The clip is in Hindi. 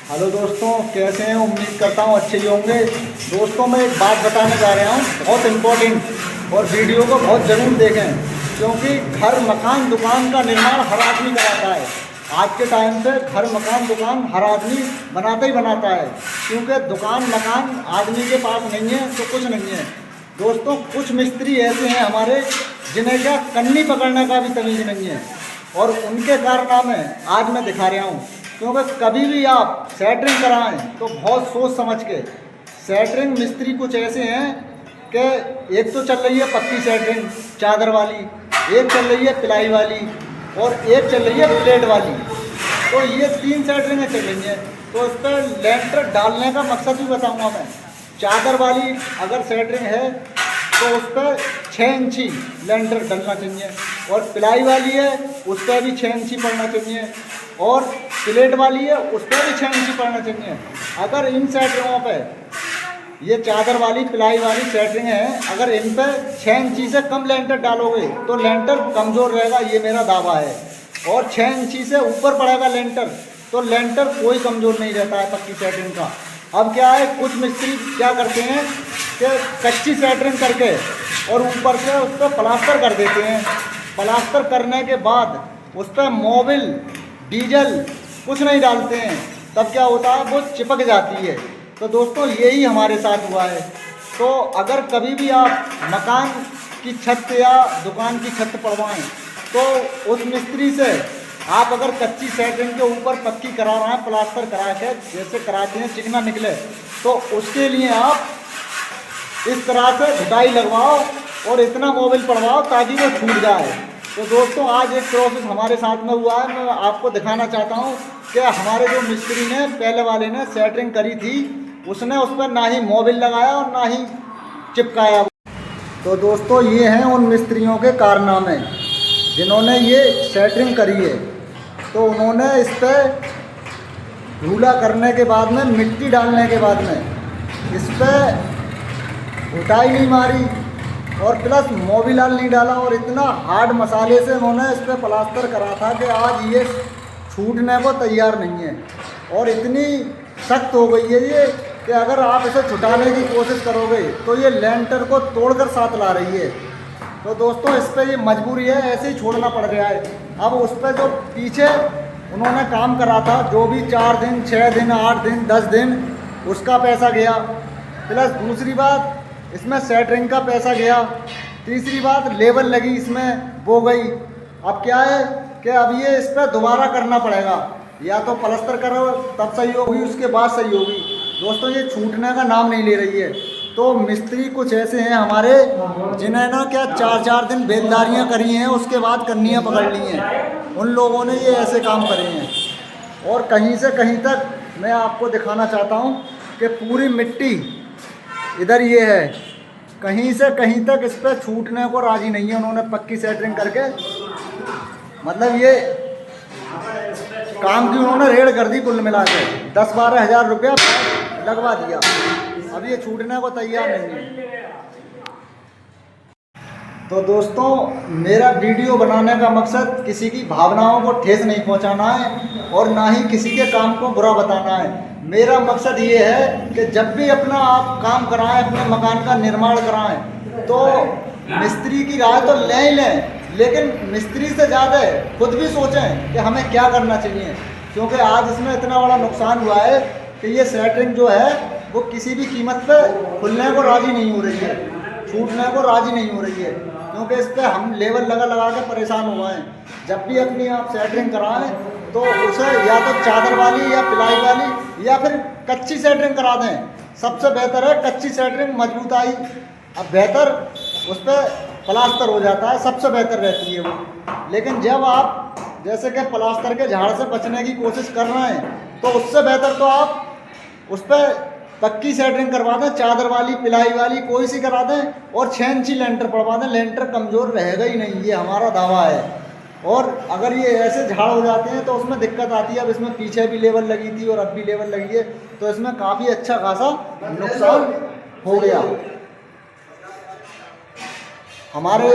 हेलो दोस्तों, कैसे हैं? उम्मीद करता हूँ अच्छे ही होंगे। दोस्तों, मैं एक बात बताने जा रहा हूँ, बहुत इम्पोर्टेंट, और वीडियो को बहुत ज़रूर देखें, क्योंकि घर मकान दुकान का निर्माण हर आदमी कराता है। आज के टाइम पे घर मकान दुकान हर आदमी बनाता ही बनाता है, क्योंकि दुकान मकान आदमी के पास नहीं है तो कुछ नहीं है। दोस्तों, कुछ मिस्त्री ऐसे हैं हमारे जिन्हें क्या कन्नी पकड़ने का भी तमीज़ नहीं है, और उनके कारनामे आज मैं दिखा रहा हूँ। क्योंकि कभी भी आप सेटरिंग कराएं तो बहुत सोच समझ के। सेटरिंग मिस्त्री कुछ ऐसे हैं कि एक तो चल रही है पक्की सेटरिंग चादर वाली, एक चल रही है पिलाई वाली, और एक चल रही है प्लेट वाली। तो ये 3 सेटरिंगें चल रही हैं। तो इस पर लेंटर डालने का मकसद भी बताऊंगा मैं। चादर वाली अगर सेटरिंग है तो उस पर 6 इंची लेंटर डलना चाहिए, और पिलाई वाली है उस पर भी 6 इंची पड़ना चाहिए, और प्लेट वाली है उस पर भी 6 इंची पड़ना चाहिए। अगर इन सेटरिंगों पे, ये चादर वाली पिलाई वाली सेटरिंग है, अगर इन पे 6 इंची से कम लेंटर डालोगे तो लेंटर कमज़ोर रहेगा, ये मेरा दावा है। और 6 इंची से ऊपर पड़ेगा लेंटर तो लेंटर कोई कमज़ोर नहीं रहता है पक्की सेटरिंग का। अब क्या है, कुछ मिस्त्री क्या करते हैं कि कच्ची सेटरिंग करके और ऊपर से उस पर प्लास्टर कर देते हैं। प्लास्टर करने के बाद उस पर मोबिल डीजल कुछ नहीं डालते हैं, तब क्या होता है, वो चिपक जाती है। तो दोस्तों, यही हमारे साथ हुआ है। तो अगर कभी भी आप मकान की छत या दुकान की छत पड़वाएं तो उस मिस्त्री से आप अगर कच्ची सेटरिंग के ऊपर पक्की करा रहे हैं, प्लास्टर करा के जैसे कराते हैं चिकना निकले, तो उसके लिए आप इस तरह से घुटाई लगवाओ और इतना मोबिल पड़वाओ ताकि वो छूट जाए। तो दोस्तों, आज एक प्रोसेस हमारे साथ में हुआ है, मैं आपको दिखाना चाहता हूँ कि हमारे जो मिस्त्री ने पहले वाले ने सेटरिंग करी थी, उसने उस पर ना ही मोबिल लगाया और ना ही चिपकाया। तो दोस्तों, ये हैं उन मिस्त्रियों के कारनामे जिन्होंने ये सेटरिंग करी है। तो उन्होंने इस पर ढूला करने के बाद में, मिट्टी डालने के बाद में इस पर घुटाई नहीं मारी और प्लस मोबिलाल नहीं डाला, और इतना हार्ड मसाले से उन्होंने इस पर प्लास्टर करा था कि आज ये छूटने को तैयार नहीं है। और इतनी सख्त हो गई है ये कि अगर आप इसे छुटाने की कोशिश करोगे तो ये लेंटर को तोड़कर साथ ला रही है। तो दोस्तों, इस पर ये मजबूरी है, ऐसे ही छोड़ना पड़ गया है। अब उस पर जो पीछे उन्होंने काम करा था, जो भी 4 दिन 6 दिन 8 दिन 10 दिन, उसका पैसा गया। प्लस दूसरी बात, इसमें सेटरिंग का पैसा गया। तीसरी बात, लेबर लगी इसमें, वो गई। अब क्या है कि अब ये इस पर दोबारा करना पड़ेगा, या तो प्लास्टर करो तब सही होगी, उसके बाद सही होगी। दोस्तों, ये छूटने का नाम नहीं ले रही है। तो मिस्त्री कुछ ऐसे हैं हमारे जिन्हें ना क्या 4-4 दिन बेलदारियाँ करी हैं, उसके बाद कन्नियाँ पकड़ ली हैं। उन लोगों ने ये ऐसे काम करे हैं। और कहीं से कहीं तक मैं आपको दिखाना चाहता हूँ कि पूरी मिट्टी इधर ये है, कहीं से कहीं तक इस पर छूटने को राजी नहीं है। उन्होंने पक्की सेटरिंग करके, मतलब ये काम की उन्होंने रेड कर दी, कुल मिला के 10-12 हज़ार रुपया लगवा दिया। अब ये छूटने को तैयार नहीं है। तो दोस्तों, मेरा वीडियो बनाने का मकसद किसी की भावनाओं को ठेस नहीं पहुंचाना है और ना ही किसी के काम को बुरा बताना है। मेरा मकसद ये है कि जब भी अपना आप काम कराएं, अपने मकान का निर्माण कराएं, तो मिस्त्री की राय तो लें ही लें, लेकिन मिस्त्री से ज़्यादा खुद भी सोचें कि हमें क्या करना चाहिए। क्योंकि आज इसमें इतना बड़ा नुकसान हुआ है कि ये सेटरिंग जो है वो किसी भी कीमत पे खुलने को राज़ी नहीं हो रही है, छूटने को राज़ी नहीं हो रही है, क्योंकि इस पर हम लेबर लगा के परेशान हुए हैं। जब भी अपनी आप सेटरिंग कराएं तो उसे या तो चादर वाली या पिलाई वाली या फिर कच्ची सेटरिंग करा दें। सबसे बेहतर है कच्ची सेटरिंग, मजबूत आई। अब बेहतर उस पर प्लास्टर हो जाता है, सबसे बेहतर रहती है वो। लेकिन जब आप जैसे कि प्लास्टर के झाड़ से बचने की कोशिश कर रहे हैं, तो उससे बेहतर तो आप उस पर पक्की सेटरिंग करवा दें, चादर वाली पिलाई वाली कोई सी करा दें, और 6 इंची लेंटर पड़वा दें। लेंटर कमज़ोर रहेगा ही नहीं, ये हमारा दावा है। और अगर ये ऐसे झाड़ हो जाते हैं तो उसमें दिक्कत आती है। अब इसमें पीछे भी लेबर लगी थी और अब भी लेबर लगी है, तो इसमें काफ़ी अच्छा खासा नुकसान हो गया हमारे।